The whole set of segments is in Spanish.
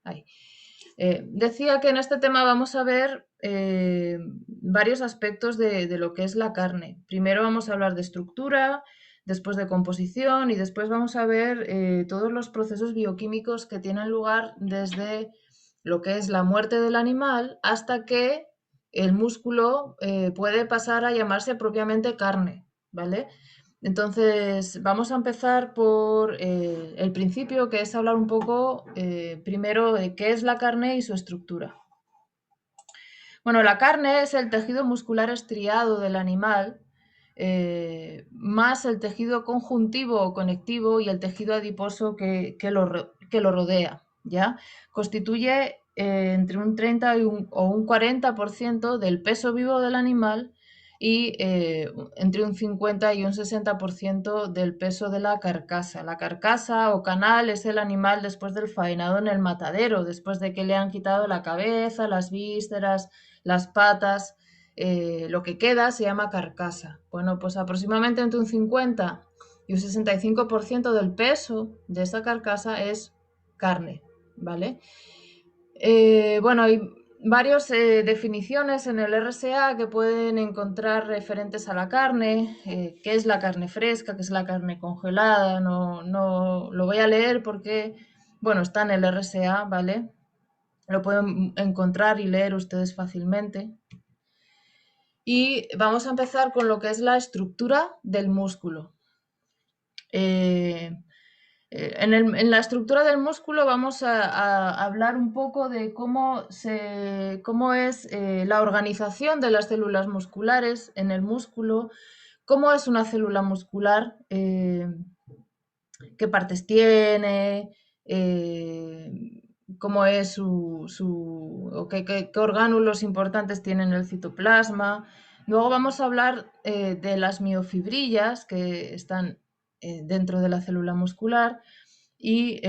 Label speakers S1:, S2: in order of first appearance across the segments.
S1: Ahí. Decía que en este tema vamos a ver varios aspectos de lo que es la carne. Primero vamos a hablar de estructura, después de composición y después vamos a ver todos los procesos bioquímicos que tienen lugar desde lo que es la muerte del animal hasta que el músculo puede pasar a llamarse propiamente carne, ¿vale? Entonces, vamos a empezar por el principio, que es hablar un poco primero de qué es la carne y su estructura. Bueno, la carne es el tejido muscular estriado del animal, más el tejido conjuntivo o conectivo y el tejido adiposo que lo rodea, ¿ya? Constituye entre un 30 o un 40% del peso vivo del animal y entre un 50 y un 60% del peso de la carcasa. La carcasa o canal es el animal después del faenado en el matadero, después de que le han quitado la cabeza, las vísceras, las patas, lo que queda se llama carcasa. Bueno, pues aproximadamente entre un 50 y un 65% del peso de esa carcasa es carne, ¿vale? Bueno, hay varias definiciones en el RSA que pueden encontrar referentes a la carne, qué es la carne fresca, qué es la carne congelada, no lo voy a leer porque, bueno, está en el RSA, ¿vale? Lo pueden encontrar y leer ustedes fácilmente. Y vamos a empezar con lo que es la estructura del músculo. En la estructura del músculo vamos a hablar un poco de cómo es la organización de las células musculares en el músculo, cómo es una célula muscular, qué partes tiene, cómo es qué orgánulos importantes tiene en el citoplasma. Luego vamos a hablar de las miofibrillas que están dentro de la célula muscular y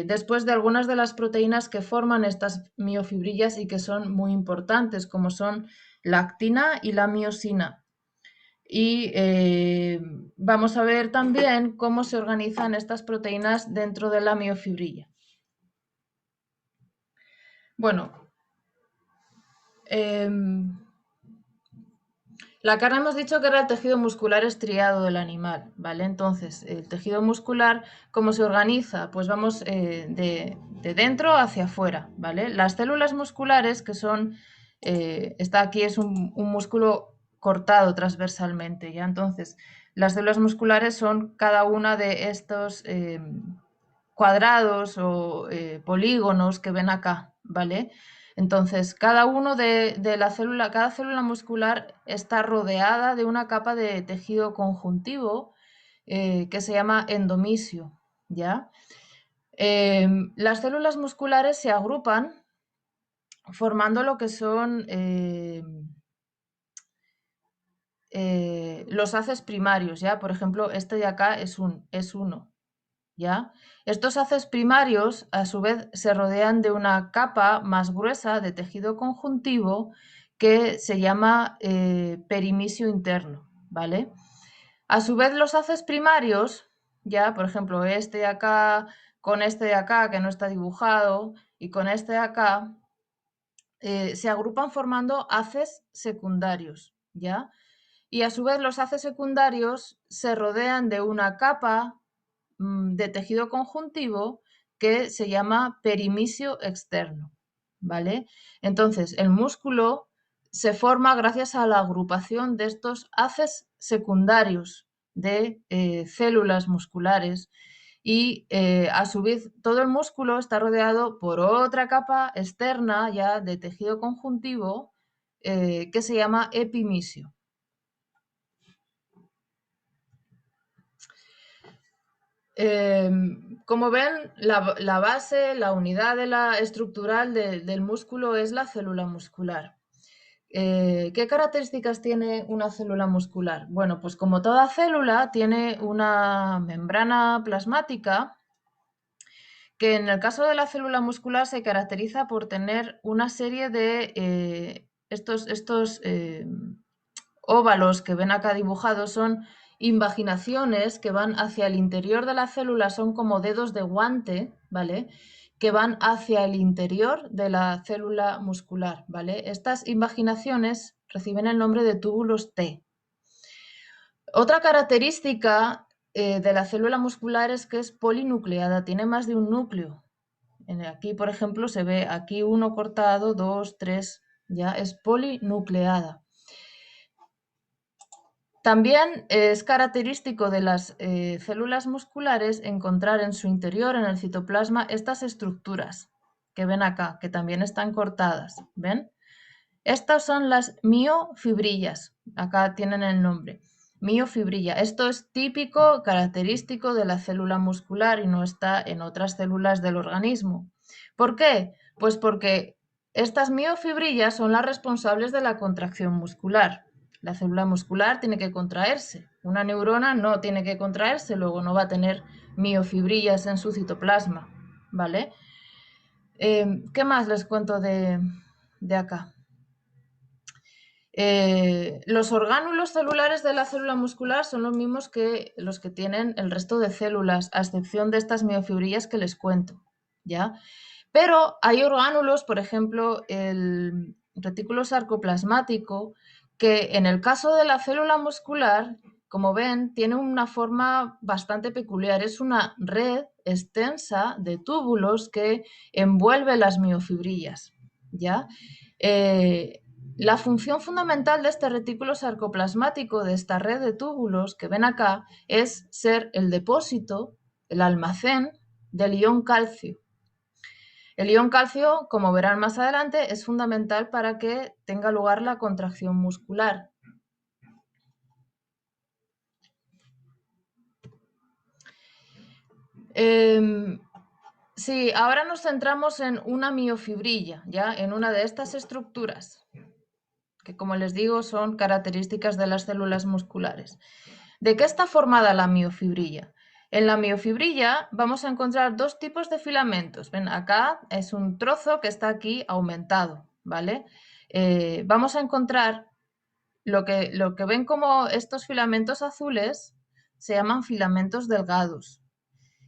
S1: después de algunas de las proteínas que forman estas miofibrillas y que son muy importantes, como son la actina y la miosina. Y vamos a ver también cómo se organizan estas proteínas dentro de la miofibrilla. Bueno, la carne hemos dicho que era el tejido muscular estriado del animal, ¿vale? Entonces, el tejido muscular, ¿cómo se organiza? Pues vamos de dentro hacia afuera, ¿vale? Las células musculares, que son, esta aquí es un músculo cortado transversalmente, ¿ya? Entonces, las células musculares son cada una de estos cuadrados o polígonos que ven acá, ¿vale? Entonces, cada célula muscular está rodeada de una capa de tejido conjuntivo que se llama endomisio, ¿ya? Las células musculares se agrupan formando lo que son los haces primarios, ¿ya? Por ejemplo, este de acá es uno, ¿ya? Estos haces primarios, a su vez, se rodean de una capa más gruesa de tejido conjuntivo que se llama perimisio interno, ¿vale? A su vez, los haces primarios, ya, por ejemplo, este de acá con este de acá, que no está dibujado, y con este de acá, se agrupan formando haces secundarios, ¿ya? Y a su vez los haces secundarios se rodean de una capa de tejido conjuntivo que se llama perimisio externo, ¿vale? Entonces, el músculo se forma gracias a la agrupación de estos haces secundarios de células musculares y a su vez todo el músculo está rodeado por otra capa externa ya de tejido conjuntivo que se llama epimisio. Como ven, la base, la unidad estructural del músculo es la célula muscular. ¿Qué características tiene una célula muscular? Bueno, pues como toda célula tiene una membrana plasmática que en el caso de la célula muscular se caracteriza por tener una serie de estos óvalos que ven acá dibujados son invaginaciones que van hacia el interior de la célula, son como dedos de guante, ¿vale? que van hacia el interior de la célula muscular, ¿vale? Estas invaginaciones reciben el nombre de túbulos T. Otra característica de la célula muscular es que es polinucleada, tiene más de un núcleo. Aquí, por ejemplo, se ve aquí uno cortado, dos, tres, ya es polinucleada. También es característico de las células musculares encontrar en su interior, en el citoplasma, estas estructuras que ven acá, que también están cortadas, ¿ven? Estas son las miofibrillas, acá tienen el nombre, miofibrilla. Esto es típico, característico de la célula muscular y no está en otras células del organismo. ¿Por qué? Pues porque estas miofibrillas son las responsables de la contracción muscular. La célula muscular tiene que contraerse. Una neurona no tiene que contraerse, luego no va a tener miofibrillas en su citoplasma, ¿vale? ¿Qué más les cuento de acá? Los orgánulos celulares de la célula muscular son los mismos que los que tienen el resto de células, a excepción de estas miofibrillas que les cuento, ¿ya? Pero hay orgánulos, por ejemplo, el retículo sarcoplasmático, que en el caso de la célula muscular, como ven, tiene una forma bastante peculiar. Es una red extensa de túbulos que envuelve las miofibrillas, ¿ya? La función fundamental de este retículo sarcoplasmático, de esta red de túbulos que ven acá, es ser el depósito, el almacén del ion calcio. El ion calcio, como verán más adelante, es fundamental para que tenga lugar la contracción muscular. Sí, ahora nos centramos en una miofibrilla, ya en una de estas estructuras, que como les digo son características de las células musculares. ¿De qué está formada la miofibrilla? En la miofibrilla vamos a encontrar dos tipos de filamentos. Ven, acá es un trozo que está aquí aumentado, ¿vale? Vamos a encontrar lo que ven como estos filamentos azules se llaman filamentos delgados.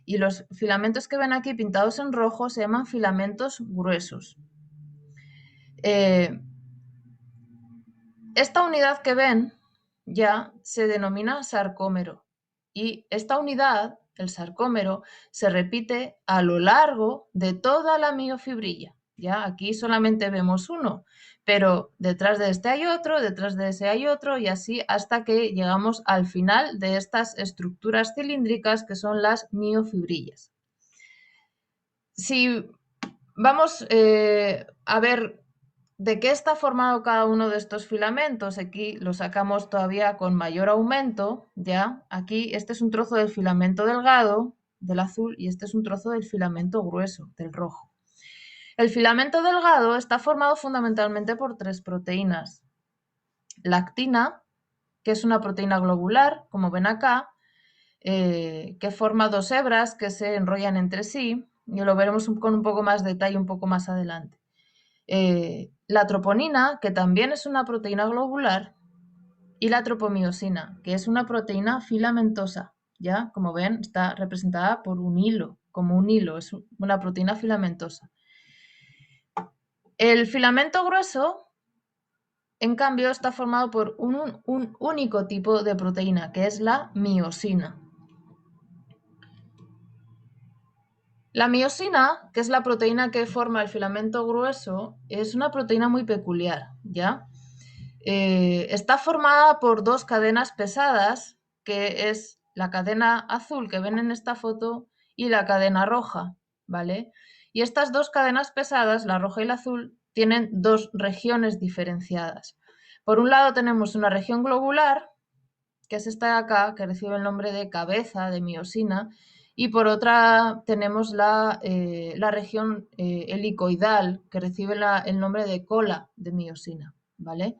S1: Y los filamentos que ven aquí pintados en rojo se llaman filamentos gruesos. Esta unidad que ven ya se denomina sarcómero y esta unidad, el sarcómero, se repite a lo largo de toda la miofibrilla. Ya aquí solamente vemos uno, pero detrás de este hay otro, detrás de ese hay otro y así hasta que llegamos al final de estas estructuras cilíndricas que son las miofibrillas. Si vamos a ver de qué está formado cada uno de estos filamentos, aquí lo sacamos todavía con mayor aumento, ¿ya? Aquí este es un trozo del filamento delgado, del azul, y este es un trozo del filamento grueso, del rojo. El filamento delgado está formado fundamentalmente por tres proteínas. La actina, que es una proteína globular, como ven acá, que forma dos hebras que se enrollan entre sí, y lo veremos con un poco más de detalle un poco más adelante. La troponina, que también es una proteína globular, y la tropomiosina, que es una proteína filamentosa. Ya, como ven, está representada por un hilo, como un hilo, es una proteína filamentosa. El filamento grueso, en cambio, está formado por un único tipo de proteína, que es la miosina. La miosina, que es la proteína que forma el filamento grueso, es una proteína muy peculiar, ¿ya? Está formada por dos cadenas pesadas, que es la cadena azul que ven en esta foto y la cadena roja, ¿vale? Y estas dos cadenas pesadas, la roja y la azul, tienen dos regiones diferenciadas. Por un lado tenemos una región globular, que es esta de acá, que recibe el nombre de cabeza, de miosina, y por otra tenemos la región helicoidal, que recibe el nombre de cola de miosina, ¿vale?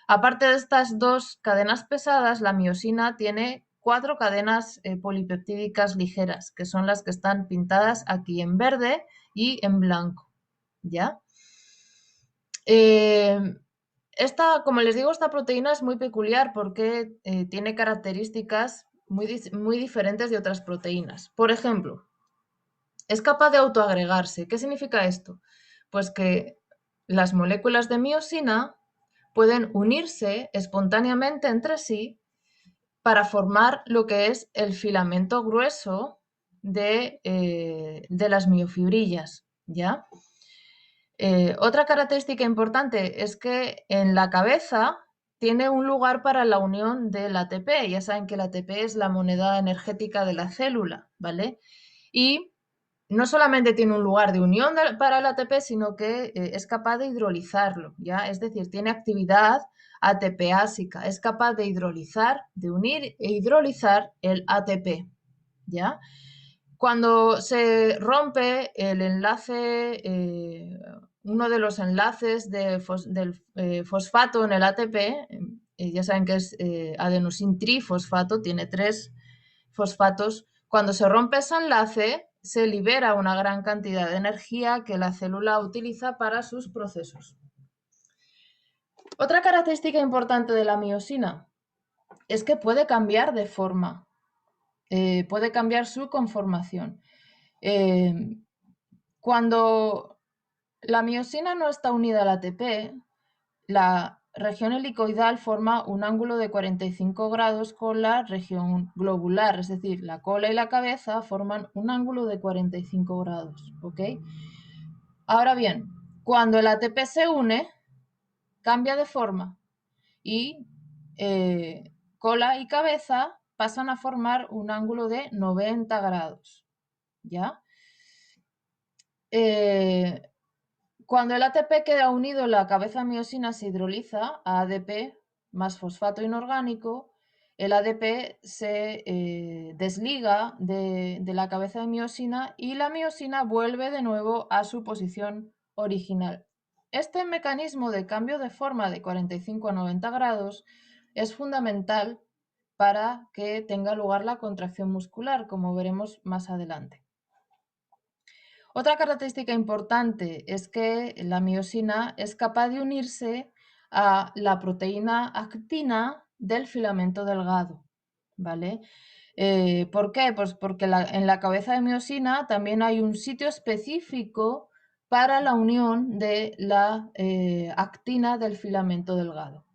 S1: Aparte de estas dos cadenas pesadas, la miosina tiene 4 cadenas polipeptídicas ligeras, que son las que están pintadas aquí en verde y en blanco, ¿ya? Como les digo, esta proteína es muy peculiar porque tiene características muy diferentes de otras proteínas. Por ejemplo, es capaz de autoagregarse. ¿Qué significa esto? Pues que las moléculas de miosina pueden unirse espontáneamente entre sí para formar lo que es el filamento grueso de las miofibrillas, ¿ya? Otra característica importante es que en la cabeza tiene un lugar para la unión del ATP. Ya saben que el ATP es la moneda energética de la célula, ¿vale? Y no solamente tiene un lugar de unión para el ATP, sino que es capaz de hidrolizarlo, ¿ya? Es decir, tiene actividad ATPásica, es capaz de hidrolizar, de unir e hidrolizar el ATP, ¿ya? Cuando se rompe el enlace, uno de los enlaces del fosfato en el ATP, ya saben que es adenosin trifosfato, tiene 3 fosfatos. Cuando se rompe ese enlace, se libera una gran cantidad de energía que la célula utiliza para sus procesos. Otra característica importante de la miosina es que puede cambiar de forma, puede cambiar su conformación. Cuando la miosina no está unida al ATP, la región helicoidal forma un ángulo de 45 grados con la región globular, es decir, la cola y la cabeza forman un ángulo de 45 grados, ¿ok? Ahora bien, cuando el ATP se une, cambia de forma y cola y cabeza pasan a formar un ángulo de 90 grados, ¿ya? Cuando el ATP queda unido en la cabeza miosina se hidroliza a ADP más fosfato inorgánico, el ADP se desliga de la cabeza de miosina y la miosina vuelve de nuevo a su posición original. Este mecanismo de cambio de forma de 45 a 90 grados es fundamental para que tenga lugar la contracción muscular, como veremos más adelante. Otra característica importante es que la miosina es capaz de unirse a la proteína actina del filamento delgado, ¿vale? ¿Por qué? Pues porque en la cabeza de miosina también hay un sitio específico para la unión de la actina del filamento delgado.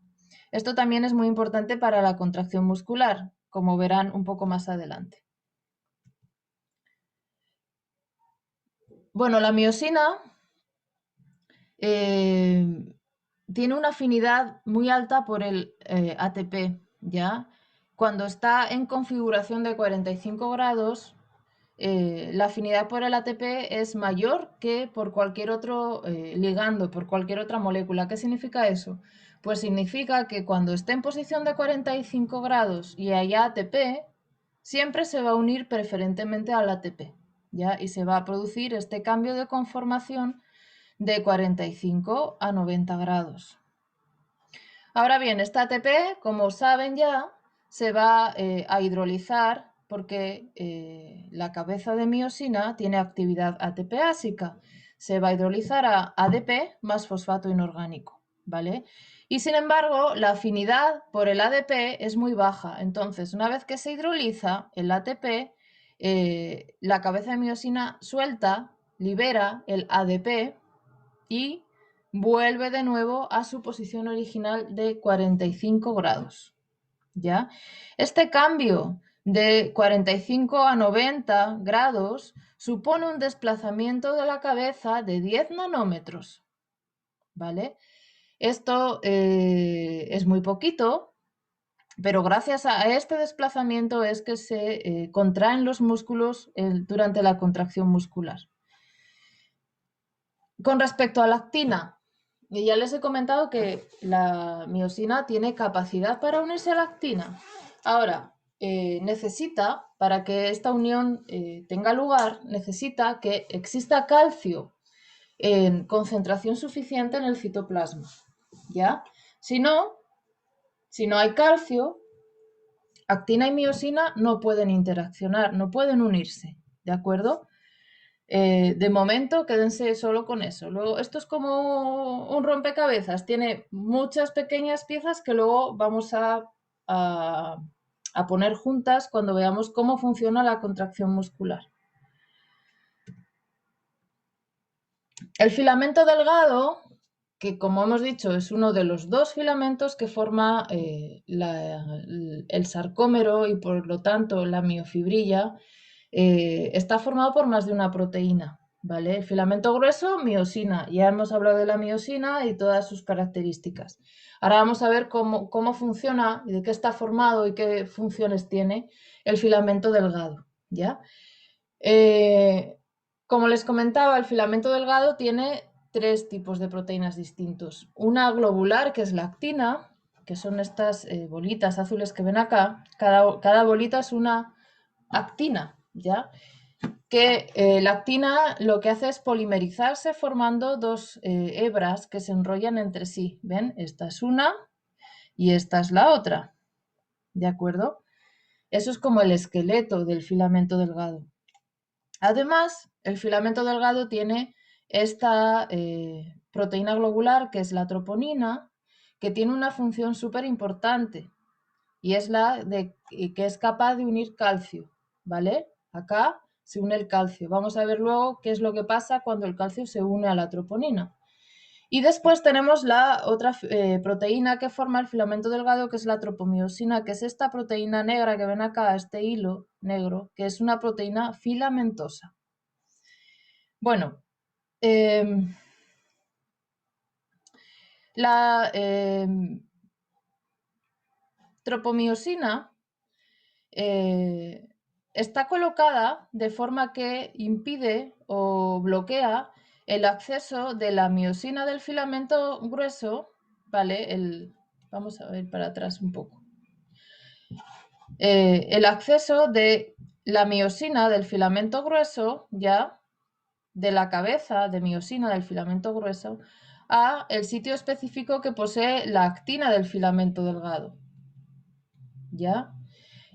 S1: Esto también es muy importante para la contracción muscular, como verán un poco más adelante. Bueno, la miosina tiene una afinidad muy alta por el ATP, ¿ya? Cuando está en configuración de 45 grados, la afinidad por el ATP es mayor que por cualquier otro ligando, por cualquier otra molécula. ¿Qué significa eso? Pues significa que cuando esté en posición de 45 grados y haya ATP, siempre se va a unir preferentemente al ATP, ¿ya? Y se va a producir este cambio de conformación de 45 a 90 grados. Ahora bien, esta ATP, como saben ya, se va a hidrolizar porque la cabeza de miosina tiene actividad ATPásica. Se va a hidrolizar a ADP más fosfato inorgánico, ¿vale? Y sin embargo, la afinidad por el ADP es muy baja. Entonces, una vez que se hidroliza el ATP, la cabeza de miosina suelta, libera el ADP y vuelve de nuevo a su posición original de 45 grados, ¿ya? Este cambio de 45 a 90 grados supone un desplazamiento de la cabeza de 10 nanómetros, ¿vale? Esto es muy poquito, pero gracias a este desplazamiento es que se contraen los músculos durante la contracción muscular. Con respecto a la actina, ya les he comentado que la miosina tiene capacidad para unirse a la actina. Ahora, necesita, para que esta unión tenga lugar, necesita que exista calcio en concentración suficiente en el citoplasma, ¿ya? Si no hay calcio, actina y miosina no pueden interaccionar, no pueden unirse, ¿de acuerdo? De momento, quédense solo con eso. Luego, esto es como un rompecabezas, tiene muchas pequeñas piezas que luego vamos a poner juntas cuando veamos cómo funciona la contracción muscular. El filamento delgado, que como hemos dicho es uno de los dos filamentos que forma el sarcómero y por lo tanto la miofibrilla, está formado por más de una proteína, ¿vale? El filamento grueso, miosina. Ya hemos hablado de la miosina y todas sus características. Ahora vamos a ver cómo funciona y de qué está formado y qué funciones tiene el filamento delgado, ¿ya? Eh, como les comentaba, el filamento delgado tiene tres tipos de proteínas distintos. Una globular, que es la actina, que son estas bolitas azules que ven acá. Cada bolita es una actina, ¿ya? Que la actina lo que hace es polimerizarse formando dos hebras que se enrollan entre sí. ¿Ven? Esta es una y esta es la otra. ¿De acuerdo? Eso es como el esqueleto del filamento delgado. Además, el filamento delgado tiene esta proteína globular, que es la troponina, que tiene una función súper importante y es la de que es capaz de unir calcio, ¿vale? Acá se une el calcio. Vamos a ver luego qué es lo que pasa cuando el calcio se une a la troponina. Y después tenemos la otra proteína que forma el filamento delgado, que es la tropomiosina, que es esta proteína negra que ven acá, este hilo negro, que es una proteína filamentosa. Bueno, eh, la tropomiosina está colocada de forma que impide o bloquea el acceso de la miosina del filamento grueso, ¿vale? Vamos a ver para atrás un poco. El acceso de la miosina del filamento grueso, ya, de la cabeza de miosina del filamento grueso, a el sitio específico que posee la actina del filamento delgado, ¿ya?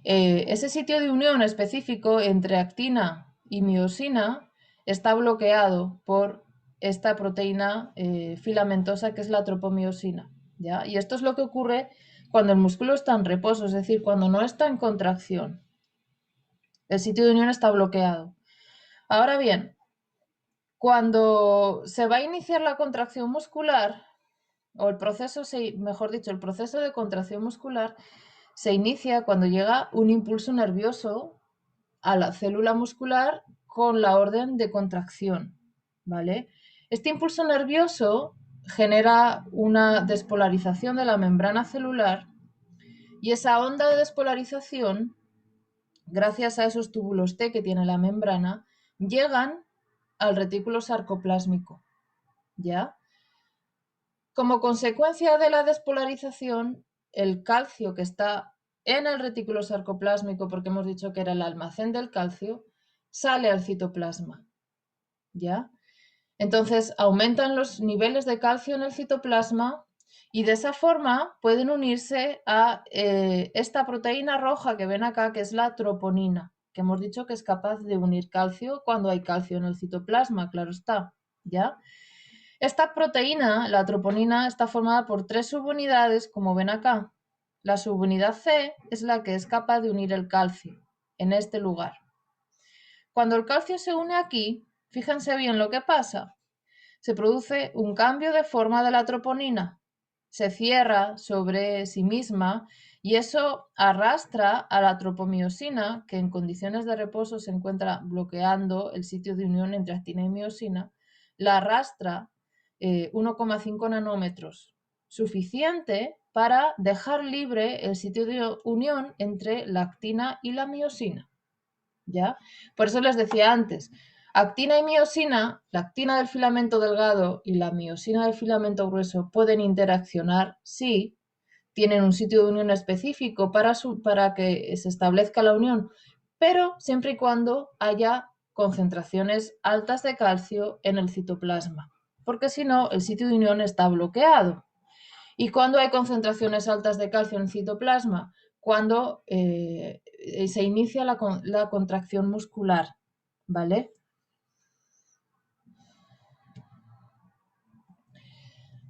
S1: Ese sitio de unión específico entre actina y miosina está bloqueado por esta proteína filamentosa que es la tropomiosina, ¿ya? Y esto es lo que ocurre cuando el músculo está en reposo, es decir, cuando no está en contracción. El sitio de unión está bloqueado. Ahora bien, cuando se va a iniciar la contracción muscular, o el proceso, mejor dicho, el proceso de contracción muscular se inicia cuando llega un impulso nervioso a la célula muscular con la orden de contracción, ¿vale? Este impulso nervioso genera una despolarización de la membrana celular y esa onda de despolarización, gracias a esos túbulos T que tiene la membrana, llegan al retículo sarcoplásmico, ¿ya? Como consecuencia de la despolarización, el calcio que está en el retículo sarcoplásmico, porque hemos dicho que era el almacén del calcio, sale al citoplasma, ¿ya? Entonces aumentan los niveles de calcio en el citoplasma y de esa forma pueden unirse a esta proteína roja que ven acá, que es la troponina, que hemos dicho que es capaz de unir calcio cuando hay calcio en el citoplasma, claro está, ¿ya? Esta proteína, la troponina, está formada por tres subunidades, como ven acá. La subunidad C es la que es capaz de unir el calcio en este lugar. Cuando el calcio se une aquí, fíjense bien lo que pasa. Se produce un cambio de forma de la troponina. Se cierra sobre sí misma y eso arrastra a la tropomiosina, que en condiciones de reposo se encuentra bloqueando el sitio de unión entre actina y miosina, la arrastra 1,5 nanómetros, suficiente para dejar libre el sitio de unión entre la actina y la miosina. ¿Ya? Por eso les decía antes, actina y miosina, la actina del filamento delgado y la miosina del filamento grueso pueden interaccionar, sí, tienen un sitio de unión específico para que se establezca la unión, pero siempre y cuando haya concentraciones altas de calcio en el citoplasma, porque si no, el sitio de unión está bloqueado. ¿Y cuando hay concentraciones altas de calcio en el citoplasma? Cuando se inicia la contracción muscular, ¿vale?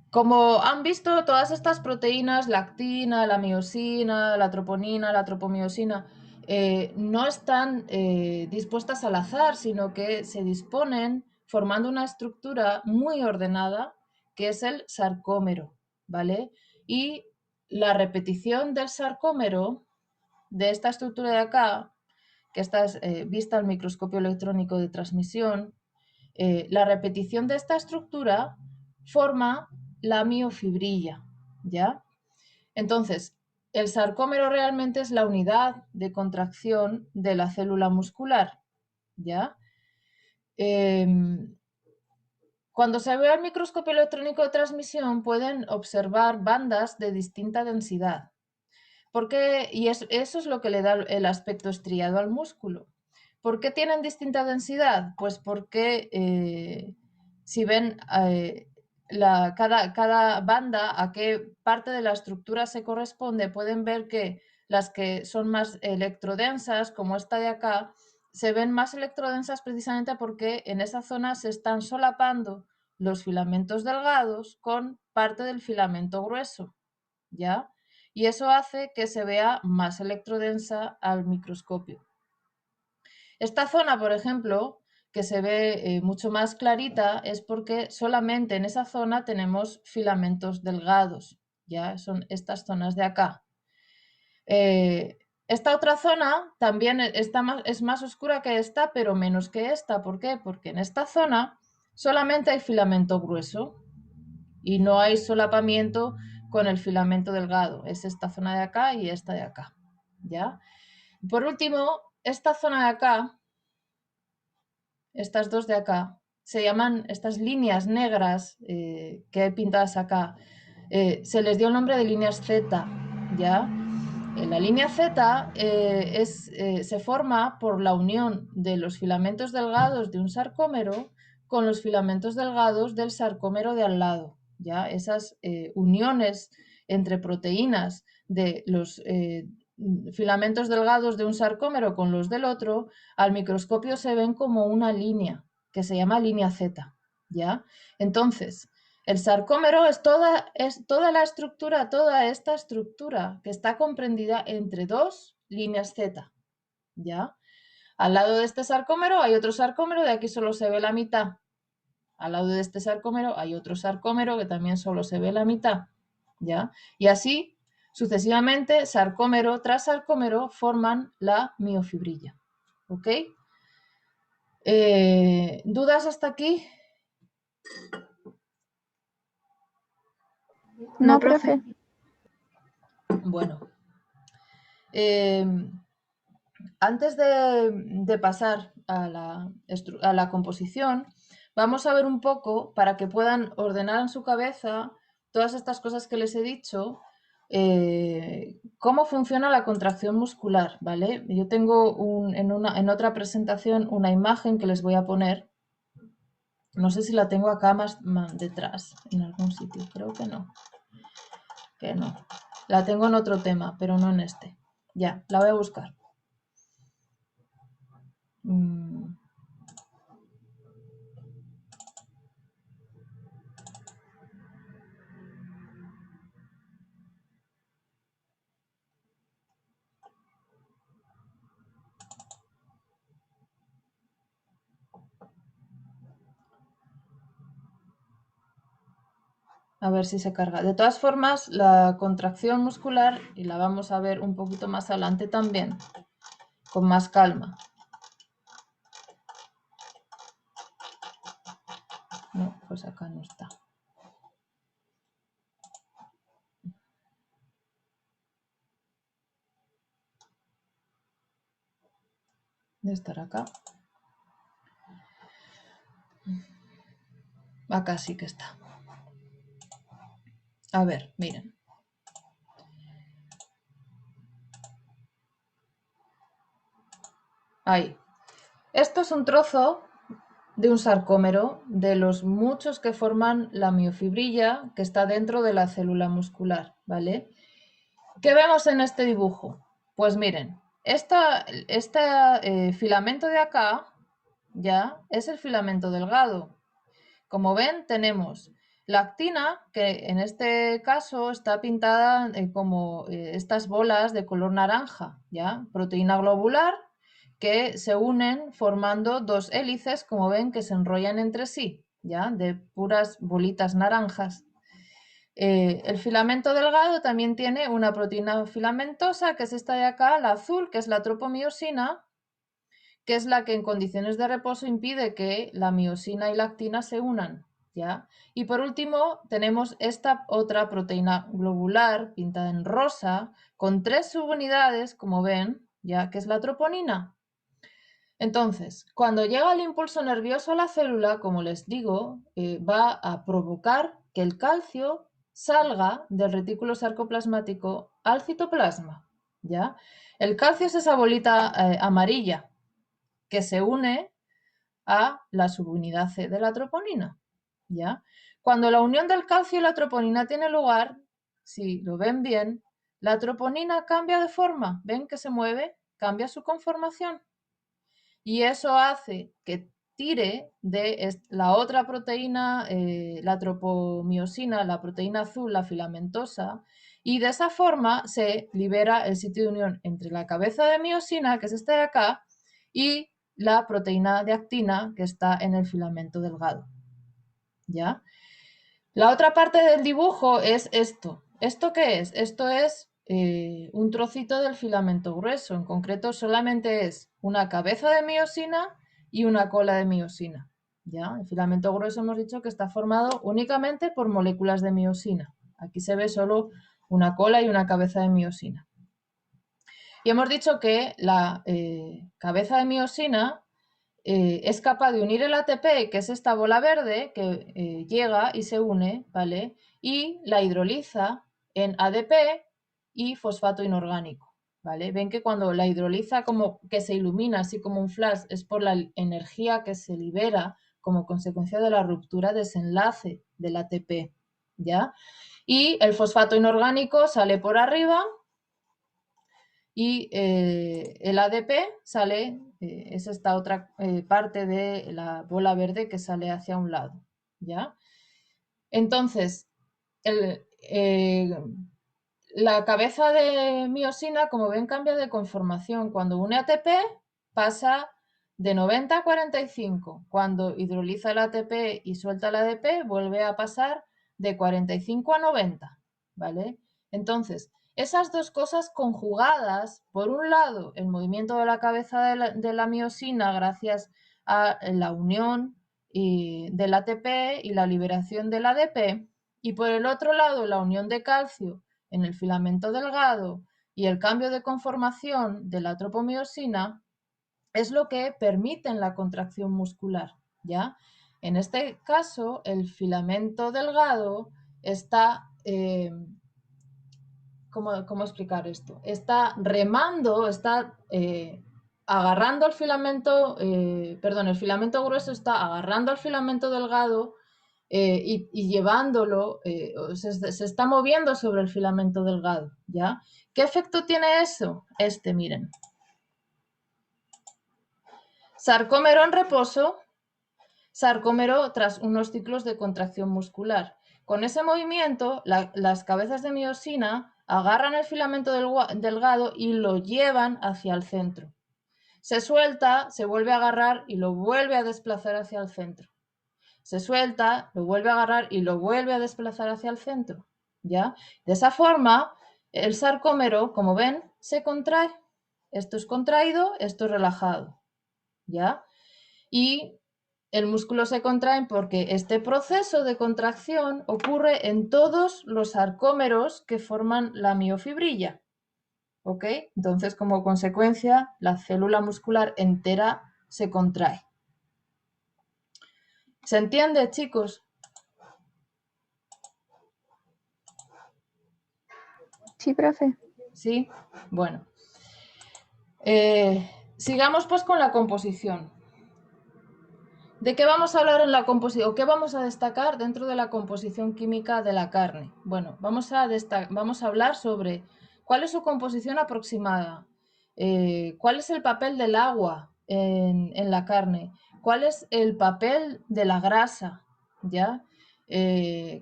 S1: Como han visto, todas estas proteínas, la actina, la miosina, la troponina, la tropomiosina, no están dispuestas al azar, sino que se disponen formando una estructura muy ordenada que es el sarcómero, ¿vale? Y la repetición del sarcómero, de esta estructura de acá, que está vista al microscopio electrónico de transmisión, la repetición de esta estructura forma la miofibrilla, ¿ya? Entonces, el sarcómero realmente es la unidad de contracción de la célula muscular, ¿ya? Cuando se ve al microscopio electrónico de transmisión pueden observar bandas de distinta densidad. Y eso es lo que le da el aspecto estriado al músculo. ¿Por qué tienen distinta densidad? Pues porque si ven cada banda a qué parte de la estructura se corresponde, pueden ver que las que son más electrodensas, como esta de acá, se ven más electrodensas precisamente porque en esa zona se están solapando los filamentos delgados con parte del filamento grueso, ¿ya? Y eso hace que se vea más electrodensa al microscopio. Esta zona, por ejemplo, que se ve mucho más clarita, es porque solamente en esa zona tenemos filamentos delgados, ya son estas zonas de acá. Esta otra zona también es más oscura que esta, pero menos que esta. ¿Por qué? Porque en esta zona solamente hay filamento grueso y no hay solapamiento con el filamento delgado. Es esta zona de acá y esta de acá, ¿ya? Por último, esta zona de acá, estas dos de acá, se llaman estas líneas negras que hay pintadas acá, se les dio el nombre de líneas Z, ¿ya? La línea Z se forma por la unión de los filamentos delgados de un sarcómero con los filamentos delgados del sarcómero de al lado, ¿ya? Esas uniones entre proteínas de los filamentos delgados de un sarcómero con los del otro, al microscopio se ven como una línea que se llama línea Z, ¿ya? Entonces, el sarcómero es toda la estructura, toda esta estructura que está comprendida entre dos líneas Z, ¿ya? Al lado de este sarcómero hay otro sarcómero, de aquí solo se ve la mitad. Al lado de este sarcómero hay otro sarcómero que también solo se ve la mitad, ¿ya? Y así, sucesivamente, sarcómero tras sarcómero forman la miofibrilla, ¿ok? ¿Dudas hasta aquí?
S2: No, profe.
S1: Bueno, antes de pasar a la composición, vamos a ver un poco, para que puedan ordenar en su cabeza todas estas cosas que les he dicho, cómo funciona la contracción muscular, ¿vale? Yo tengo en otra presentación una imagen que les voy a poner. No sé si la tengo acá más detrás, en algún sitio, creo que no. Que no. La tengo en otro tema, pero no en este. Ya, la voy a buscar. A ver si se carga. De todas formas, la contracción muscular, y la vamos a ver un poquito más adelante también, con más calma. No, pues acá no está. Debe estar acá. Acá sí que está. A ver, miren. Ahí. Esto es un trozo de un sarcómero, de los muchos que forman la miofibrilla que está dentro de la célula muscular, ¿vale? ¿Qué vemos en este dibujo? Pues miren, este filamento de acá ya es el filamento delgado. Como ven, tenemos la actina, que en este caso está pintada como estas bolas de color naranja, ¿ya? Proteína globular que se unen formando dos hélices, como ven, que se enrollan entre sí, ¿ya? De puras bolitas naranjas. El filamento delgado también tiene una proteína filamentosa, que es esta de acá, la azul, que es la tropomiosina, que es la que en condiciones de reposo impide que la miosina y la actina se unan, ¿ya? Y por último tenemos esta otra proteína globular pintada en rosa con 3 subunidades, como ven, ¿ya? Que es la troponina. Entonces, cuando llega el impulso nervioso a la célula, como les digo, va a provocar que el calcio salga del retículo sarcoplasmático al citoplasma, ¿ya? El calcio es esa bolita amarilla que se une a la subunidad C de la troponina, ¿ya? Cuando la unión del calcio y la troponina tiene lugar, si lo ven bien, la troponina cambia de forma, ven que se mueve, cambia su conformación. Y eso hace que tire de la otra proteína, la tropomiosina, la proteína azul, la filamentosa, y de esa forma se libera el sitio de unión entre la cabeza de miosina, que es este de acá, y la proteína de actina, que está en el filamento delgado. ¿Ya? La otra parte del dibujo es esto. ¿Esto qué es? Esto es un trocito del filamento grueso. En concreto, solamente es una cabeza de miosina y una cola de miosina. ¿Ya? El filamento grueso hemos dicho que está formado únicamente por moléculas de miosina. Aquí se ve solo una cola y una cabeza de miosina. Y hemos dicho que la cabeza de miosina es capaz de unir el ATP, que es esta bola verde, que llega y se une, ¿vale? Y la hidroliza en ADP y fosfato inorgánico, ¿vale? Ven que cuando la hidroliza como que se ilumina así como un flash es por la energía que se libera como consecuencia de la ruptura desenlace del ATP, ¿ya? Y el fosfato inorgánico sale por arriba y el ADP sale, es esta otra parte de la bola verde que sale hacia un lado, ¿ya? Entonces, la cabeza de miosina, como ven, cambia de conformación. Cuando une ATP pasa de 90 a 45. Cuando hidroliza el ATP y suelta el ADP, vuelve a pasar de 45 a 90, ¿vale? Entonces, esas dos cosas conjugadas, por un lado, el movimiento de la cabeza de la miosina gracias a la unión del ATP y la liberación del ADP, y por el otro lado, la unión de calcio en el filamento delgado y el cambio de conformación de la tropomiosina es lo que permiten la contracción muscular, ¿ya? En este caso, el filamento delgado está ¿cómo explicar esto? Está remando, está agarrando el filamento, el filamento grueso está agarrando al filamento delgado y llevándolo, se está moviendo sobre el filamento delgado, ¿ya? ¿Qué efecto tiene eso? Miren. Sarcómero en reposo, sarcómero tras unos ciclos de contracción muscular. Con ese movimiento, las cabezas de miosina agarran el filamento delgado y lo llevan hacia el centro. Se suelta, se vuelve a agarrar y lo vuelve a desplazar hacia el centro. Se suelta, lo vuelve a agarrar y lo vuelve a desplazar hacia el centro, ¿ya? De esa forma, el sarcómero, como ven, se contrae. Esto es contraído, esto es relajado, ¿ya? Y el músculo se contrae porque este proceso de contracción ocurre en todos los sarcómeros que forman la miofibrilla, ¿ok? Entonces, como consecuencia, la célula muscular entera se contrae. ¿Se entiende, chicos?
S2: Sí, profe.
S1: Sí, bueno. Sigamos pues con la composición. ¿De qué vamos a hablar en la composición? ¿O qué vamos a destacar dentro de la composición química de la carne? Bueno, vamos a hablar sobre cuál es su composición aproximada, cuál es el papel del agua en la carne, cuál es el papel de la grasa, ¿ya?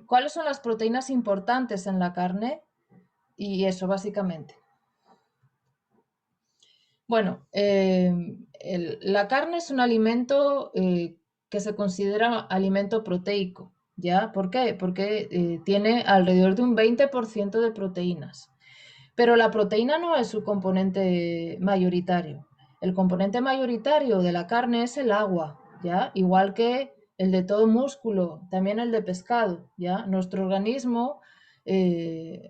S1: Cuáles son las proteínas importantes en la carne y eso básicamente. Bueno, la carne es un alimento que se considera alimento proteico, ¿ya? ¿Por qué? Porque tiene alrededor de un 20% de proteínas. Pero la proteína no es su componente mayoritario. El componente mayoritario de la carne es el agua, ¿ya? Igual que el de todo músculo, también el de pescado, ¿ya? Nuestro organismo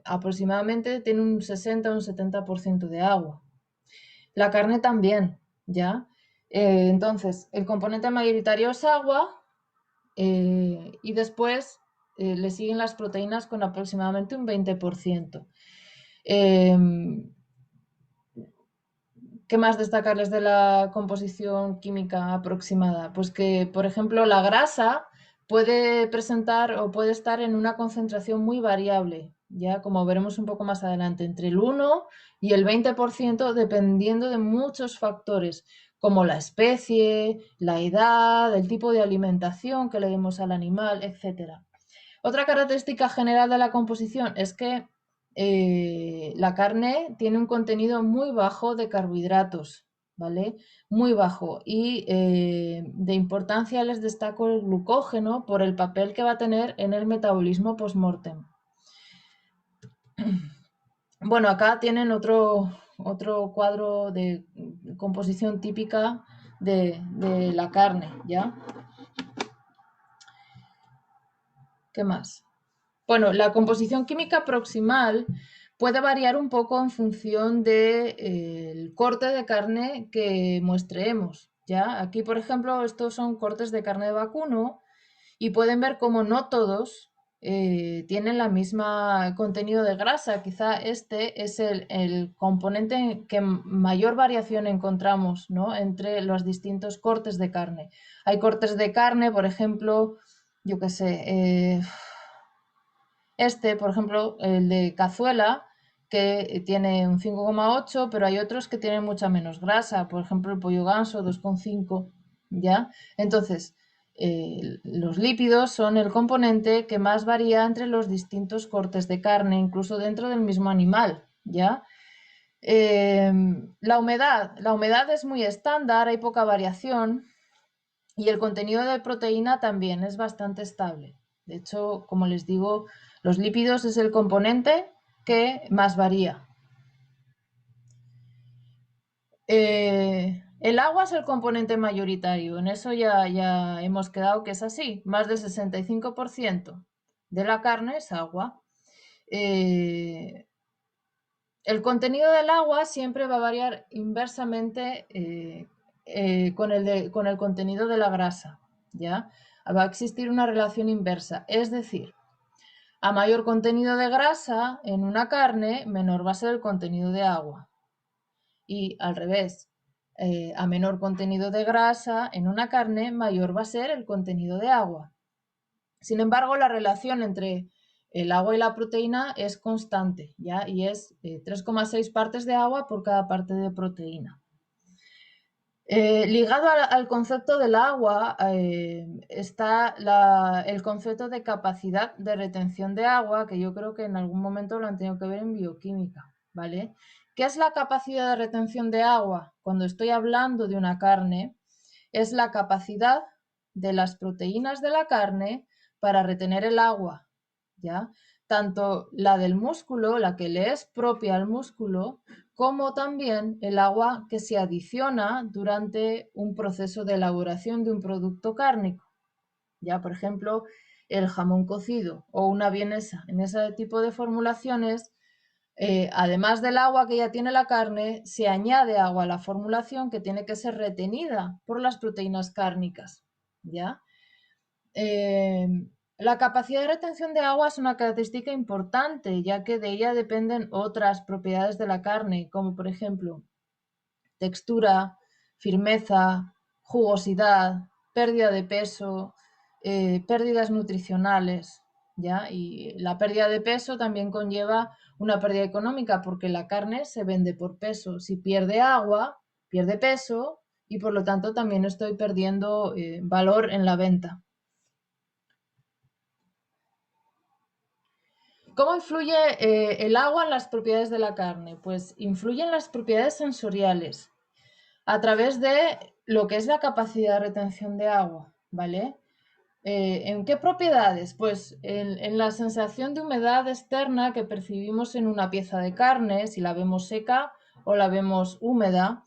S1: aproximadamente tiene un 60 o un 70% de agua. La carne también, ¿ya? Entonces, el componente mayoritario es agua y después le siguen las proteínas con aproximadamente un 20%. Eh, ¿Qué más destacarles de la composición química aproximada? Pues que, por ejemplo, la grasa puede presentar o puede estar en una concentración muy variable, ya como veremos un poco más adelante, entre el 1 y el 20%, dependiendo de muchos factores, como la especie, la edad, el tipo de alimentación que le demos al animal, etcétera. Otra característica general de la composición es que la carne tiene un contenido muy bajo de carbohidratos, ¿vale? Muy bajo. Y de importancia les destaco el glucógeno por el papel que va a tener en el metabolismo post-mortem. Bueno, acá tienen otro cuadro de composición típica de la carne, ¿ya? ¿Qué más? Bueno, la composición química proximal puede variar un poco en función del corte de carne que muestreemos. ¿Ya? Aquí, por ejemplo, estos son cortes de carne de vacuno y pueden ver cómo no todos tienen la misma contenido de grasa. Quizá este es el componente que mayor variación encontramos, ¿no? Entre los distintos cortes de carne. Hay cortes de carne, por ejemplo, yo qué sé, por ejemplo, el de cazuela, que tiene un 5,8, pero hay otros que tienen mucha menos grasa, por ejemplo, el pollo ganso 2,5, ¿ya? Entonces, los lípidos son el componente que más varía entre los distintos cortes de carne, incluso dentro del mismo animal, ¿ya? La humedad es muy estándar, hay poca variación y el contenido de proteína también es bastante estable. De hecho, como les digo, los lípidos es el componente que más varía. El agua es el componente mayoritario, en eso ya hemos quedado que es así. Más del 65% de la carne es agua. El contenido del agua siempre va a variar inversamente con el contenido de la grasa, ¿ya? Va a existir una relación inversa, es decir, a mayor contenido de grasa en una carne, menor va a ser el contenido de agua. Y al revés, a menor contenido de grasa en una carne, mayor va a ser el contenido de agua. Sin embargo, la relación entre el agua y la proteína es constante, ¿ya? Y es 3,6 partes de agua por cada parte de proteína. Ligado al concepto del agua está el concepto de capacidad de retención de agua, que yo creo que en algún momento lo han tenido que ver en bioquímica, ¿vale? ¿Qué es la capacidad de retención de agua? Cuando estoy hablando de una carne, es la capacidad de las proteínas de la carne para retener el agua, ¿ya? Tanto la del músculo, la que le es propia al músculo, como también el agua que se adiciona durante un proceso de elaboración de un producto cárnico. Ya, por ejemplo, el jamón cocido o una vienesa. En ese tipo de formulaciones, además del agua que ya tiene la carne, se añade agua a la formulación que tiene que ser retenida por las proteínas cárnicas. ¿Ya? Eh, la capacidad de retención de agua es una característica importante, ya que de ella dependen otras propiedades de la carne, como por ejemplo textura, firmeza, jugosidad, pérdida de peso, pérdidas nutricionales, ¿ya? Y la pérdida de peso también conlleva una pérdida económica porque la carne se vende por peso. Si pierde agua, pierde peso y por lo tanto también estoy perdiendo valor en la venta. ¿Cómo influye el agua en las propiedades de la carne? Pues influye en las propiedades sensoriales. a través de lo que es la capacidad de retención de agua, ¿vale? ¿En qué propiedades? Pues en la sensación de humedad externa que percibimos en una pieza de carne, si la vemos seca o la vemos húmeda,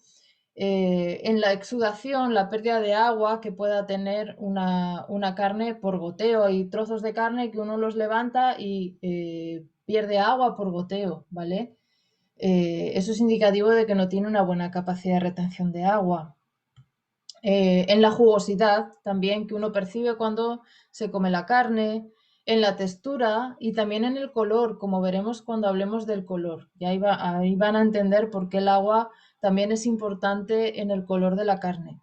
S1: en la exudación, la pérdida de agua que pueda tener una carne por goteo. Hay trozos de carne que uno los levanta y pierde agua por goteo, ¿vale? Eso es indicativo de que no tiene una buena capacidad de retención de agua. En la jugosidad también que uno percibe cuando se come la carne, en la textura y también en el color, como veremos cuando hablemos del color. Y ahí van a entender por qué el agua también es importante en el color de la carne.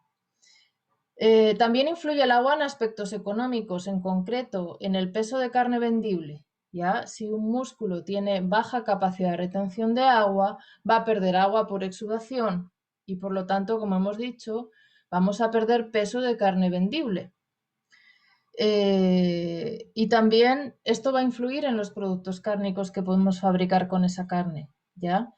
S1: También influye el agua en aspectos económicos, en concreto en el peso de carne vendible. ¿Ya? Si un músculo tiene baja capacidad de retención de agua, va a perder agua por exudación y por lo tanto, como hemos dicho, vamos a perder peso de carne vendible. Y también esto va a influir en los productos cárnicos que podemos fabricar con esa carne, ¿ya?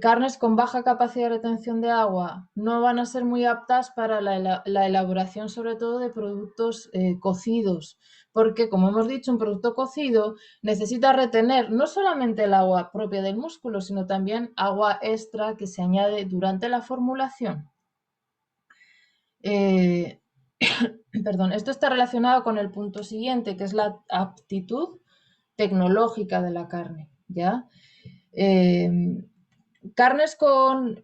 S1: Carnes con baja capacidad de retención de agua no van a ser muy aptas para la elaboración, sobre todo de productos cocidos, porque, como hemos dicho, un producto cocido necesita retener no solamente el agua propia del músculo, sino también agua extra que se añade durante la formulación. Perdón, esto está relacionado con el punto siguiente, que es la aptitud tecnológica de la carne, ¿ya? Carnes con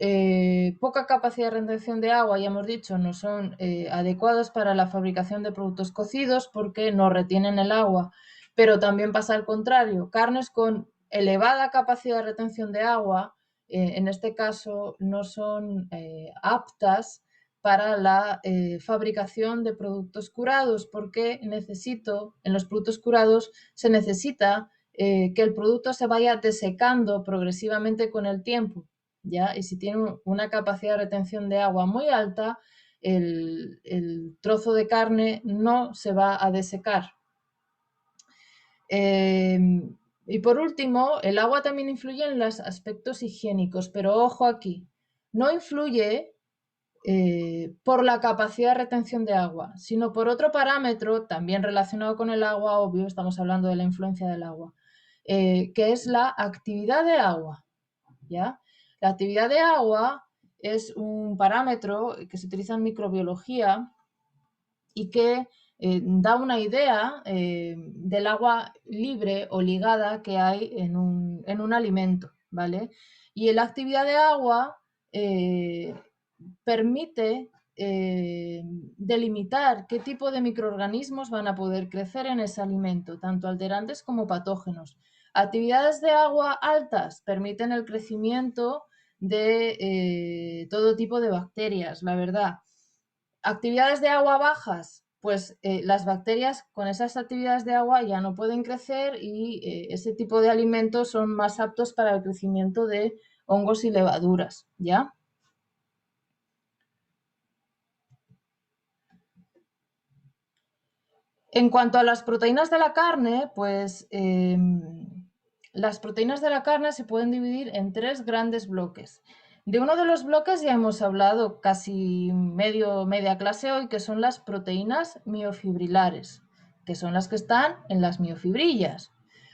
S1: poca capacidad de retención de agua, ya hemos dicho, no son adecuadas para la fabricación de productos cocidos porque no retienen el agua, pero también pasa al contrario. Carnes con elevada capacidad de retención de agua, en este caso, no son aptas para la fabricación de productos curados porque en los productos curados se necesita que el producto se vaya desecando progresivamente con el tiempo, ¿ya? Y si tiene una capacidad de retención de agua muy alta, el trozo de carne no se va a desecar. Y por último, el agua también influye en los aspectos higiénicos, pero ojo aquí, no influye por la capacidad de retención de agua, sino por otro parámetro también relacionado con el agua, obvio, estamos hablando de la influencia del agua, que es la actividad de agua, ¿ya? La actividad de agua es un parámetro que se utiliza en microbiología y que da una idea del agua libre o ligada que hay en un alimento, ¿vale? Y la actividad de agua permite delimitar qué tipo de microorganismos van a poder crecer en ese alimento, tanto alterantes como patógenos. Actividades de agua altas permiten el crecimiento de todo tipo de bacterias, la verdad. Actividades de agua bajas, pues las bacterias con esas actividades de agua ya no pueden crecer y ese tipo de alimentos son más aptos para el crecimiento de hongos y levaduras, ¿ya? En cuanto a las proteínas de la carne, pues las proteínas de la carne se pueden dividir en tres grandes bloques. De uno de los bloques ya hemos hablado casi media clase hoy, que son las proteínas miofibrilares, que son las que están en las miofibrillas.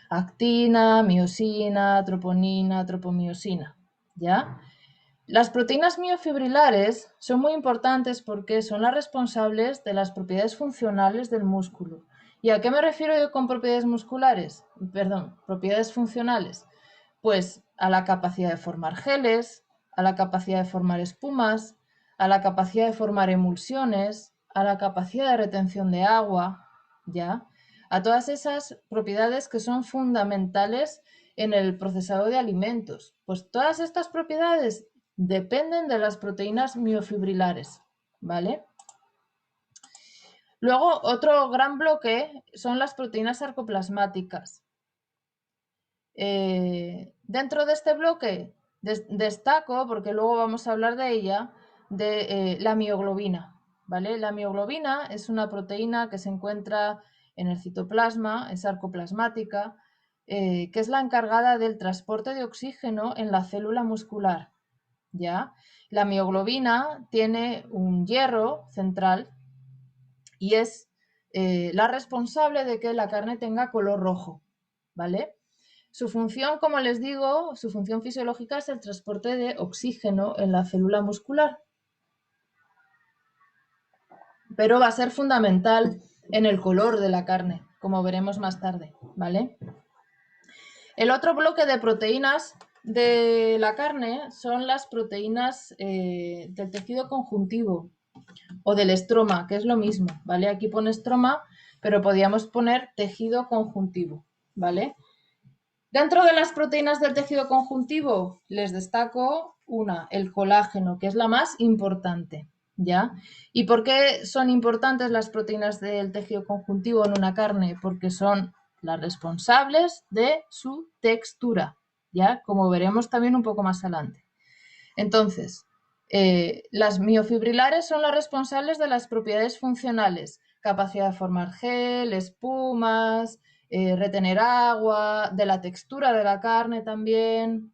S1: Actina, miosina, troponina, tropomiosina, ¿ya? Las proteínas miofibrilares son muy importantes porque son las responsables de las propiedades funcionales del músculo. ¿Y a qué me refiero yo con propiedades musculares? Perdón, propiedades funcionales. Pues a la capacidad de formar geles, a la capacidad de formar espumas, a la capacidad de formar emulsiones, a la capacidad de retención de agua, ¿ya? A todas esas propiedades que son fundamentales en el procesado de alimentos. Pues todas estas propiedades dependen de las proteínas miofibrilares, ¿vale? Luego, otro gran bloque son las proteínas sarcoplasmáticas. Dentro de este bloque destaco, porque luego vamos a hablar de ella, de la mioglobina, ¿vale? La mioglobina es una proteína que se encuentra en el citoplasma, es sarcoplasmática, que es la encargada del transporte de oxígeno en la célula muscular. ¿ya? La mioglobina tiene un hierro central y es la responsable de que la carne tenga color rojo, ¿vale? Su función, como les digo, su función fisiológica es el transporte de oxígeno en la célula muscular, pero va a ser fundamental en el color de la carne, como veremos más tarde, ¿vale? El otro bloque de proteínas de la carne son las proteínas del tejido conjuntivo o del estroma, que es lo mismo, ¿vale? Aquí pone estroma, pero podríamos poner tejido conjuntivo, ¿vale? Dentro de las proteínas del tejido conjuntivo les destaco una, el colágeno, que es la más importante, ¿ya? ¿Y por qué son importantes las proteínas del tejido conjuntivo en una carne? Porque son las responsables de su textura, ¿ya? Como veremos también un poco más adelante. Entonces, las miofibrilares son las responsables de las propiedades funcionales, capacidad de formar gel, espumas, retener agua, de la textura de la carne también,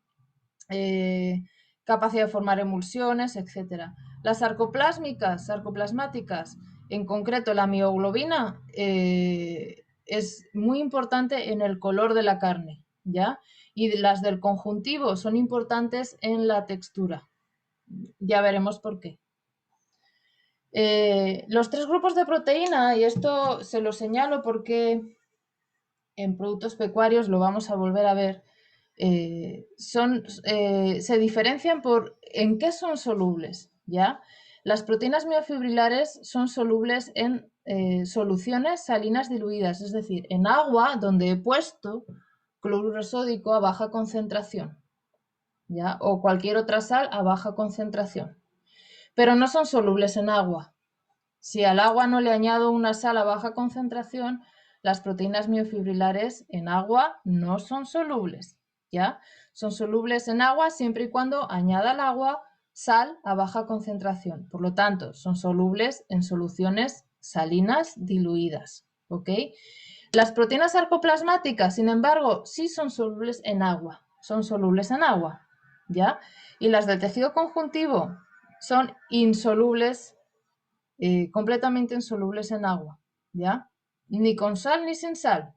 S1: capacidad de formar emulsiones, etc. Las sarcoplasmáticas, en concreto la mioglobina, es muy importante en el color de la carne, ¿ya? Y las del conjuntivo son importantes en la textura. Ya veremos por qué. Los tres grupos de proteína, y esto se lo señalo porque en productos pecuarios lo vamos a volver a ver, se diferencian por en qué son solubles, ¿ya? Las proteínas miofibrilares son solubles en soluciones salinas diluidas, es decir, en agua donde he puesto cloruro sódico a baja concentración, ¿ya? O cualquier otra sal a baja concentración. Pero no son solubles en agua. Si al agua no le añado una sal a baja concentración, las proteínas miofibrilares en agua no son solubles, ¿ya? Son solubles en agua siempre y cuando añada al agua sal a baja concentración. Por lo tanto, son solubles en soluciones salinas diluidas, ¿ok? Las proteínas sarcoplasmáticas, sin embargo, sí son solubles en agua, ¿ya? Y las del tejido conjuntivo son insolubles, completamente insolubles en agua, ¿ya? Ni con sal ni sin sal.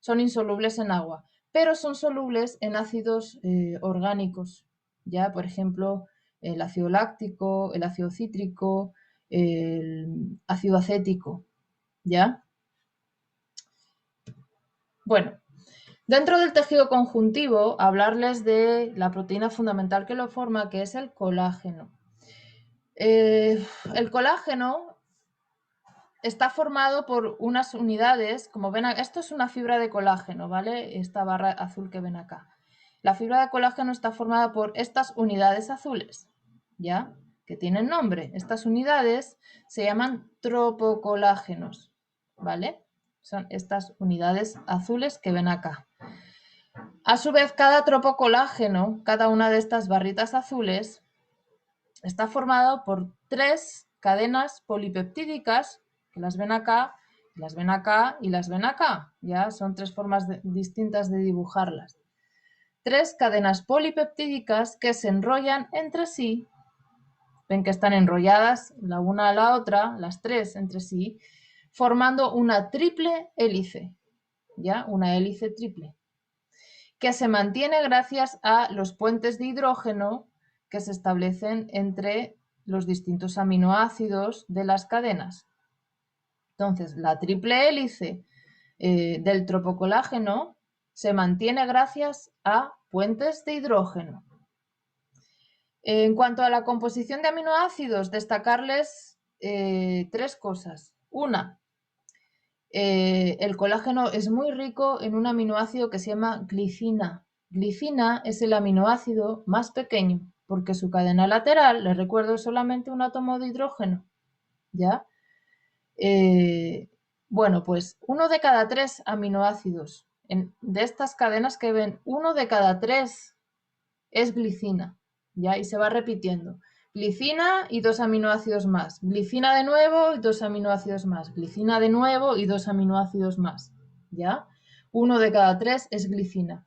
S1: Son insolubles en agua, pero son solubles en ácidos orgánicos, ¿ya? Por ejemplo, el ácido láctico, el ácido cítrico, el ácido acético, ¿ya? Bueno, dentro del tejido conjuntivo, hablarles de la proteína fundamental que lo forma, que es el colágeno. El colágeno está formado por unas unidades, como ven, esto es una fibra de colágeno, ¿vale? Esta barra azul que ven acá. La fibra de colágeno está formada por estas unidades azules, ¿ya? Que tienen nombre. Estas unidades se llaman tropocolágenos, ¿vale? Son estas unidades azules que ven acá. A su vez, cada tropocolágeno, cada una de estas barritas azules, está formado por 3 cadenas polipeptídicas, que las ven acá, las ven acá y las ven acá. Ya son 3 formas distintas de dibujarlas. 3 cadenas polipeptídicas que se enrollan entre sí. Ven que están enrolladas la una a la otra, las 3 entre sí, formando una triple hélice. ¿Ya? Una hélice triple, que se mantiene gracias a los puentes de hidrógeno que se establecen entre los distintos aminoácidos de las cadenas. Entonces, la triple hélice del tropocolágeno se mantiene gracias a puentes de hidrógeno. En cuanto a la composición de aminoácidos, destacarles 3 cosas. Una, el colágeno es muy rico en un aminoácido que se llama glicina. Glicina es el aminoácido más pequeño porque su cadena lateral, les recuerdo, es solamente un átomo de hidrógeno, ¿ya? Bueno, pues 1 de cada 3 aminoácidos de estas cadenas que ven, 1 de cada 3 es glicina, ¿ya? Y se va repitiendo. Glicina y 2 aminoácidos más. Glicina de nuevo y 2 aminoácidos más. Glicina de nuevo y 2 aminoácidos más, ¿ya? 1 de cada 3 es glicina.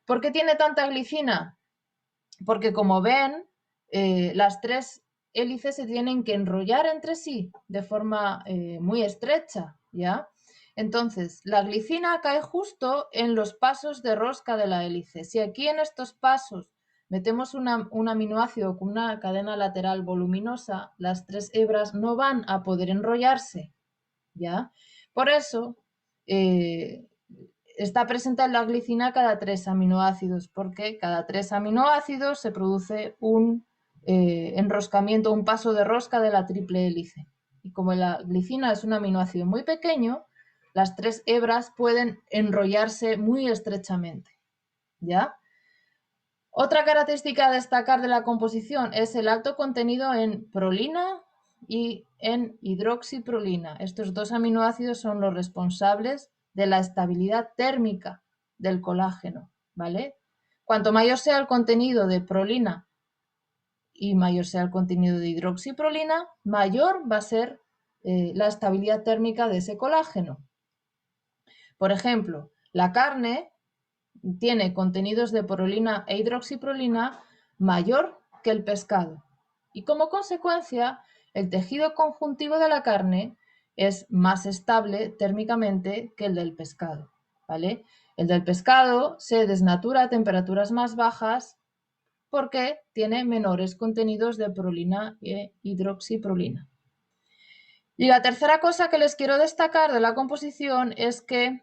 S1: ¿Por qué tiene tanta glicina? Porque como ven, las tres hélices se tienen que enrollar entre sí de forma muy estrecha, ¿ya? Entonces, la glicina cae justo en los pasos de rosca de la hélice. Si aquí en estos pasos metemos un aminoácido con una cadena lateral voluminosa, las tres hebras no van a poder enrollarse, ¿ya? Por eso está presente en la glicina cada 3 aminoácidos, porque cada 3 aminoácidos se produce un enroscamiento, un paso de rosca de la triple hélice. Y como la glicina es un aminoácido muy pequeño, las 3 hebras pueden enrollarse muy estrechamente, ¿ya? Otra característica a destacar de la composición es el alto contenido en prolina y en hidroxiprolina. Estos dos aminoácidos son los responsables de la estabilidad térmica del colágeno, ¿vale? Cuanto mayor sea el contenido de prolina y mayor sea el contenido de hidroxiprolina, mayor va a ser la estabilidad térmica de ese colágeno. Por ejemplo, la carne tiene contenidos de prolina e hidroxiprolina mayor que el pescado. Y como consecuencia, el tejido conjuntivo de la carne es más estable térmicamente que el del pescado, ¿vale? El del pescado se desnatura a temperaturas más bajas porque tiene menores contenidos de prolina e hidroxiprolina. Y la tercera cosa que les quiero destacar de la composición es que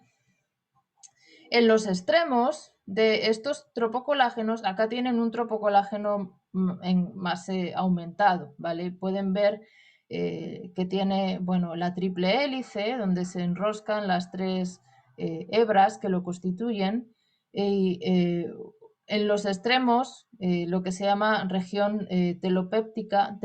S1: en los extremos de estos tropocolágenos, acá tienen un tropocolágeno más aumentado, ¿vale? Pueden ver que tiene, bueno, la triple hélice, donde se enroscan las tres hebras que lo constituyen, y en los extremos, lo que se llama región telopéptida,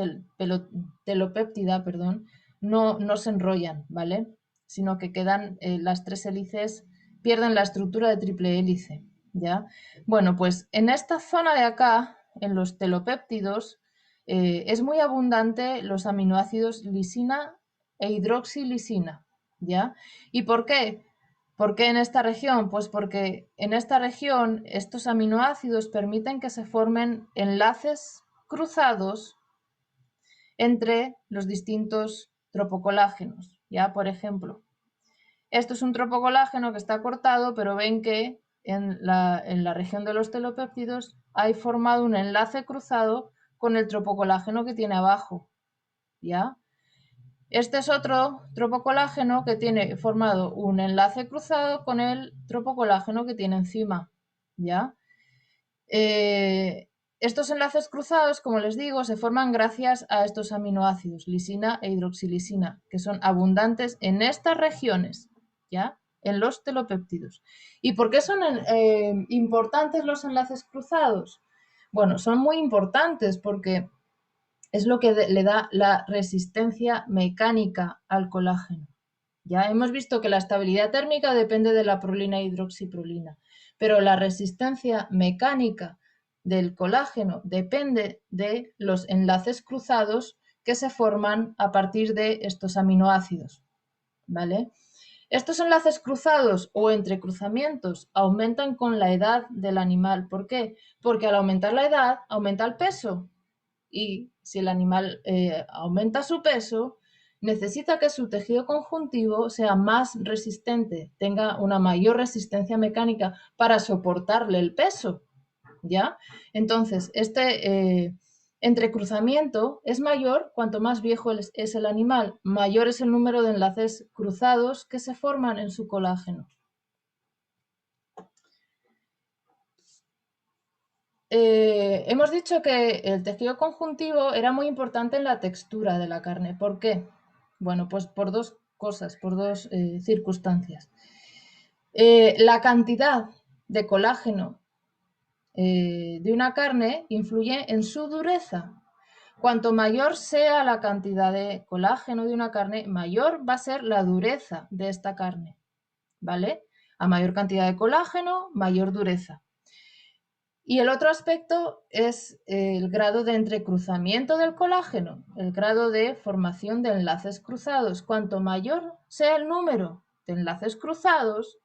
S1: perdón, no se enrollan, ¿vale? Sino que quedan las tres hélices, pierden la estructura de triple hélice, ¿ya? Bueno, pues en esta zona de acá, en los telopéptidos, es muy abundante los aminoácidos lisina e hidroxilisina, ¿ya? ¿Y por qué? ¿Por qué en esta región? Pues porque en esta región estos aminoácidos permiten que se formen enlaces cruzados entre los distintos tropocolágenos, ¿ya? Por ejemplo, esto es un tropocolágeno que está cortado, pero ven que en la región de los telopéptidos hay formado un enlace cruzado con el tropocolágeno que tiene abajo, ¿ya? Este es otro tropocolágeno que tiene formado un enlace cruzado con el tropocolágeno que tiene encima, ¿ya? Estos enlaces cruzados, como les digo, se forman gracias a estos aminoácidos, lisina e hidroxilisina, que son abundantes en estas regiones, ¿ya? En los telopéptidos. ¿Y por qué son importantes los enlaces cruzados? Bueno, son muy importantes porque es lo que le da la resistencia mecánica al colágeno. Ya hemos visto que la estabilidad térmica depende de la prolina e hidroxiprolina, pero la resistencia mecánica del colágeno depende de los enlaces cruzados que se forman a partir de estos aminoácidos, ¿vale? Estos enlaces cruzados o entrecruzamientos aumentan con la edad del animal. ¿Por qué? Porque al aumentar la edad, aumenta el peso. Y si el animal aumenta su peso, necesita que su tejido conjuntivo sea más resistente, tenga una mayor resistencia mecánica para soportarle el peso, ¿ya? Entonces, este entrecruzamiento es mayor cuanto más viejo es el animal, mayor es el número de enlaces cruzados que se forman en su colágeno. Hemos dicho que el tejido conjuntivo era muy importante en la textura de la carne. ¿Por qué? Bueno, pues por dos cosas, por dos circunstancias. La cantidad de colágeno de una carne influye en su dureza. Cuanto mayor sea la cantidad de colágeno de una carne, mayor va a ser la dureza de esta carne, ¿vale? A mayor cantidad de colágeno, mayor dureza. Y el otro aspecto es el grado de entrecruzamiento del colágeno, el grado de formación de enlaces cruzados. Cuanto mayor sea el número de enlaces cruzados,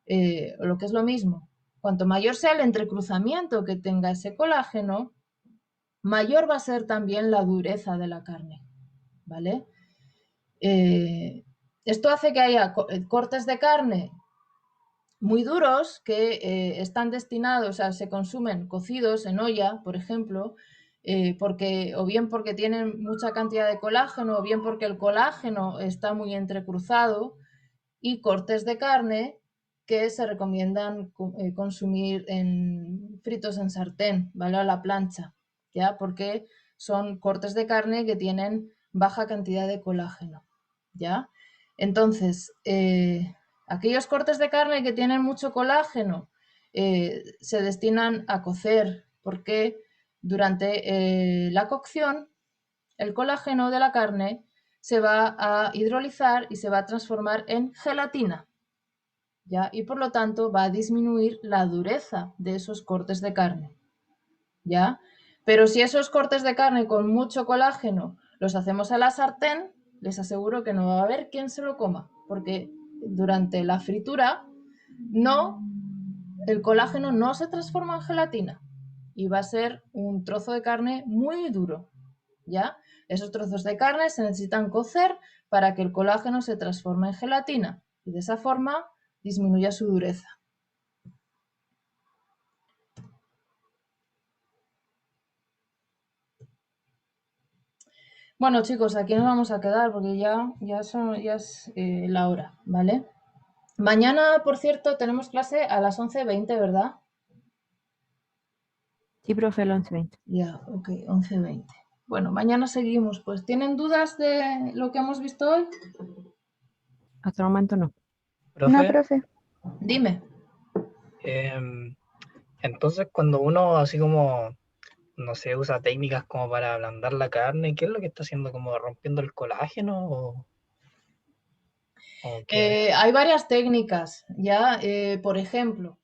S1: o lo que es lo mismo, cuanto mayor sea el entrecruzamiento que tenga ese colágeno, mayor va a ser también la dureza de la carne, ¿vale? Esto hace que haya cortes de carne muy duros que están destinados, o sea, se consumen cocidos en olla, por ejemplo, o bien porque tienen mucha cantidad de colágeno, o bien porque el colágeno está muy entrecruzado, y cortes de carne que se recomiendan consumir fritos en sartén, ¿vale? A la plancha, ¿ya? Porque son cortes de carne que tienen baja cantidad de colágeno, ¿ya? Entonces, aquellos cortes de carne que tienen mucho colágeno se destinan a cocer porque durante la cocción el colágeno de la carne se va a hidrolizar y se va a transformar en gelatina, ¿ya? Y por lo tanto va a disminuir la dureza de esos cortes de carne, ¿ya? Pero si esos cortes de carne con mucho colágeno los hacemos a la sartén, les aseguro que no va a haber quien se lo coma, porque durante la fritura el colágeno no se transforma en gelatina y va a ser un trozo de carne muy duro, ¿ya? Esos trozos de carne se necesitan cocer para que el colágeno se transforme en gelatina y de esa forma disminuya su dureza. Bueno, chicos, aquí nos vamos a quedar porque ya es la hora, ¿vale? Mañana, por cierto, tenemos clase a las 11:20, ¿verdad?
S2: Sí, profe, el 11:20.
S1: Ya, ok, 11:20. Bueno, mañana seguimos. Pues, ¿tienen dudas de lo que hemos visto hoy?
S2: Hasta el momento no.
S3: Profe,
S2: No, profe.
S1: Dime.
S3: entonces cuando uno así como, no sé, usa técnicas como para ablandar la carne, ¿qué es lo que está haciendo? ¿Como rompiendo el colágeno o qué?
S1: Hay varias técnicas, ¿ya? Por ejemplo,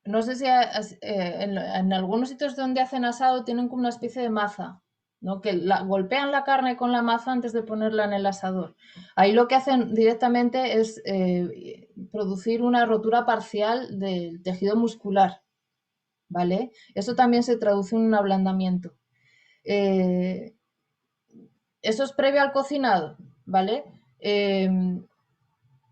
S1: no sé si en algunos sitios donde hacen asado tienen como una especie de maza, ¿no? Que golpean la carne con la maza antes de ponerla en el asador. Ahí lo que hacen directamente es producir una rotura parcial del tejido muscular, ¿vale? Eso también se traduce en un ablandamiento. Eso es previo al cocinado, ¿vale?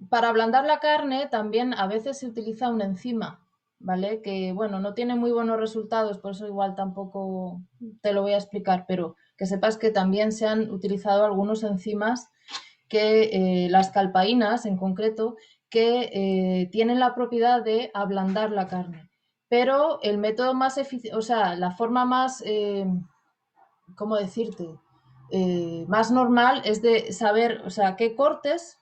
S1: Para ablandar la carne también a veces se utiliza una enzima, ¿vale? Que, bueno, no tiene muy buenos resultados, por eso igual tampoco te lo voy a explicar, pero que sepas que también se han utilizado algunos enzimas que, las calpaínas en concreto, que tienen la propiedad de ablandar la carne. Pero el método más eficiente, o sea, la forma más, ¿cómo decirte? Más normal es de saber, o sea, qué cortes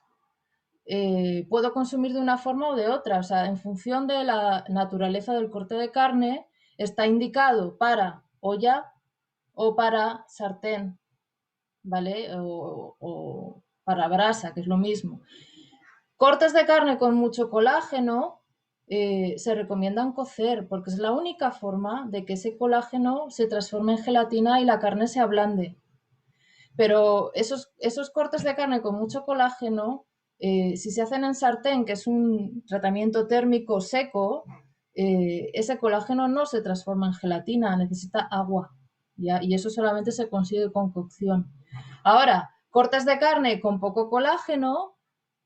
S1: puedo consumir de una forma o de otra. O sea, en función de la naturaleza del corte de carne, está indicado para olla o para sartén, ¿vale? O para brasa, que es lo mismo. Cortes de carne con mucho colágeno se recomiendan cocer porque es la única forma de que ese colágeno se transforme en gelatina y la carne se ablande. Pero esos cortes de carne con mucho colágeno, si se hacen en sartén, que es un tratamiento térmico seco, ese colágeno no se transforma en gelatina, necesita agua, ¿ya? Y eso solamente se consigue con cocción. Ahora, cortes de carne con poco colágeno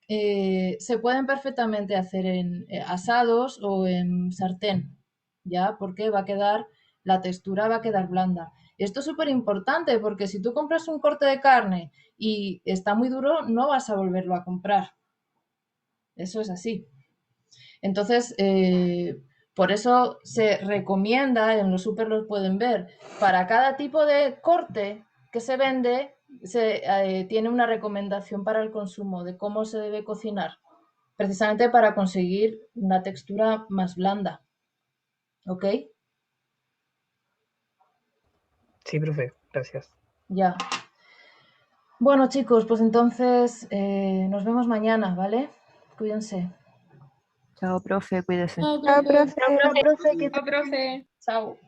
S1: se pueden perfectamente hacer en asados o en sartén, ¿ya? Porque la textura va a quedar blanda. Esto es súper importante porque si tú compras un corte de carne y está muy duro, no vas a volverlo a comprar. Eso es así. Entonces, por eso se recomienda, en los súper los pueden ver, para cada tipo de corte que se vende, tiene una recomendación para el consumo de cómo se debe cocinar, precisamente para conseguir una textura más blanda. ¿Ok?
S3: Sí, profe, gracias.
S1: Ya. Bueno, chicos, pues entonces nos vemos mañana, ¿vale? Cuídense.
S2: Chao, profe, cuídese.
S4: Chao,
S2: Chao,
S4: profe.
S2: profe.
S1: Chao, profe.
S4: Chao, profe.
S1: Chao.